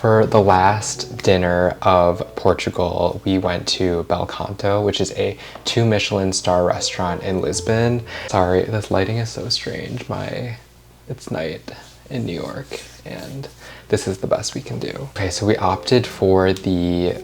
For the last dinner of Portugal, we went to Belcanto, which is a 2 Michelin star restaurant in Lisbon. Sorry, this lighting is so strange. It's night in New York and this is the best we can do. Okay, so we opted for the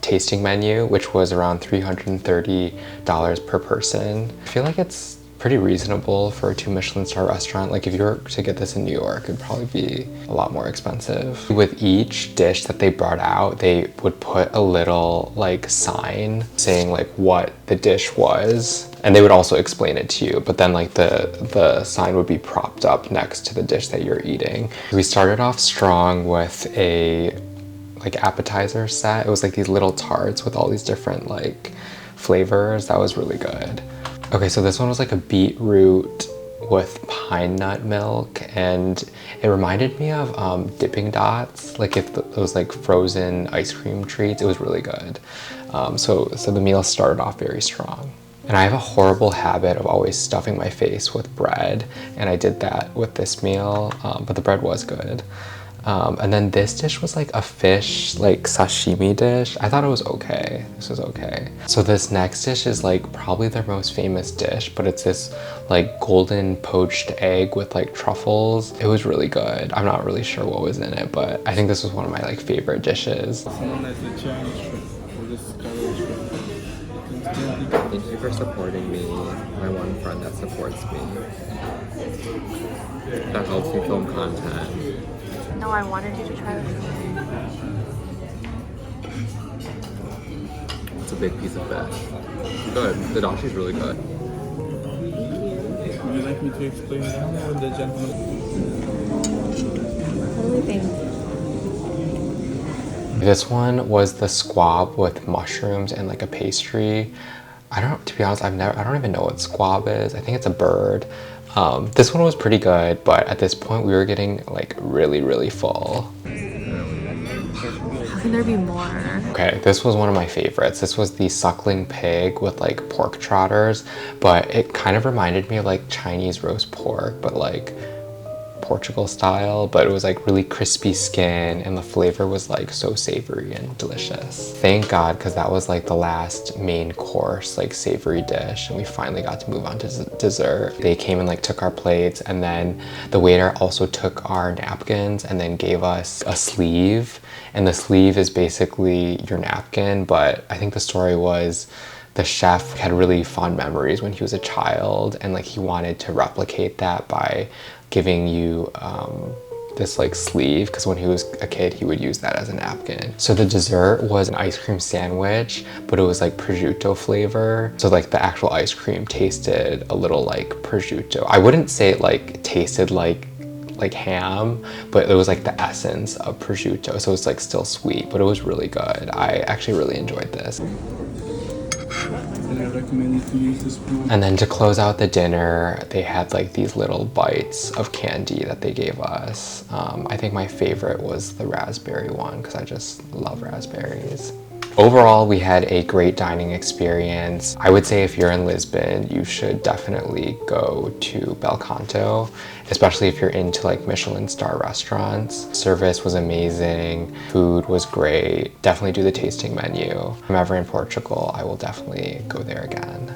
tasting menu, which was around $330 per person. I feel like it's pretty reasonable for a 2 Michelin star restaurant. Like if you were to get this in New York, it'd probably be a lot more expensive. With each dish that they brought out, they would put a little like sign saying like what the dish was. And they would also explain it to you, but then like the sign would be propped up next to the dish that you're eating. We started off strong with a like appetizer set. It was like these little tarts with all these different like flavors. That was really good. Okay, so this one was like a beetroot with pine nut milk, and it reminded me of Dipping Dots, like if those like frozen ice cream treats. It was really good. So the meal started off very strong. And I have a horrible habit of always stuffing my face with bread, and I did that with this meal, but the bread was good. And then this dish was like a fish, like sashimi dish. I thought it was okay. This was okay. So this next dish is like probably their most famous dish, but it's this like golden poached egg with like truffles. It was really good. I'm not really sure what was in it, but I think this was one of my like favorite dishes. Thank you for supporting me, my one friend that supports me. That helps me film content. No, I wanted you to try this. It's a big piece of fish. Good. The dashi's really good. Would you like me to explain that or the gentleman? What do we think? This one was the squab with mushrooms and like a pastry. To be honest, I don't even know what squab is. I think it's a bird. This one was pretty good, but at this point we were getting like really full. How can there be more? Okay, this was one of my favorites. This was the suckling pig with like pork trotters, but it kind of reminded me of like Chinese roast pork, but like Portugal style, but it was like really crispy skin and the flavor was like so savory and delicious. Thank God, because that was like the last main course, like savory dish, and we finally got to move on to dessert. They came and like took our plates, and then the waiter also took our napkins and then gave us a sleeve, and the sleeve is basically your napkin, but I think the story was the chef had really fond memories when he was a child, and like he wanted to replicate that by giving you this like sleeve, because when he was a kid he would use that as a napkin. So the dessert was an ice cream sandwich, but it was like prosciutto flavor. So like the actual ice cream tasted a little like prosciutto. I wouldn't say it like tasted like ham, but it was like the essence of prosciutto. So it's like still sweet, but it was really good. I actually really enjoyed this. I recommend you to use this spoon. And then to close out the dinner, they had like these little bites of candy that they gave us. I think my favorite was the raspberry one because I just love raspberries. Overall, we had a great dining experience. I would say if you're in Lisbon, you should definitely go to Belcanto, especially if you're into like Michelin star restaurants. Service was amazing, food was great. Definitely do the tasting menu. If I'm ever in Portugal, I will definitely go there again.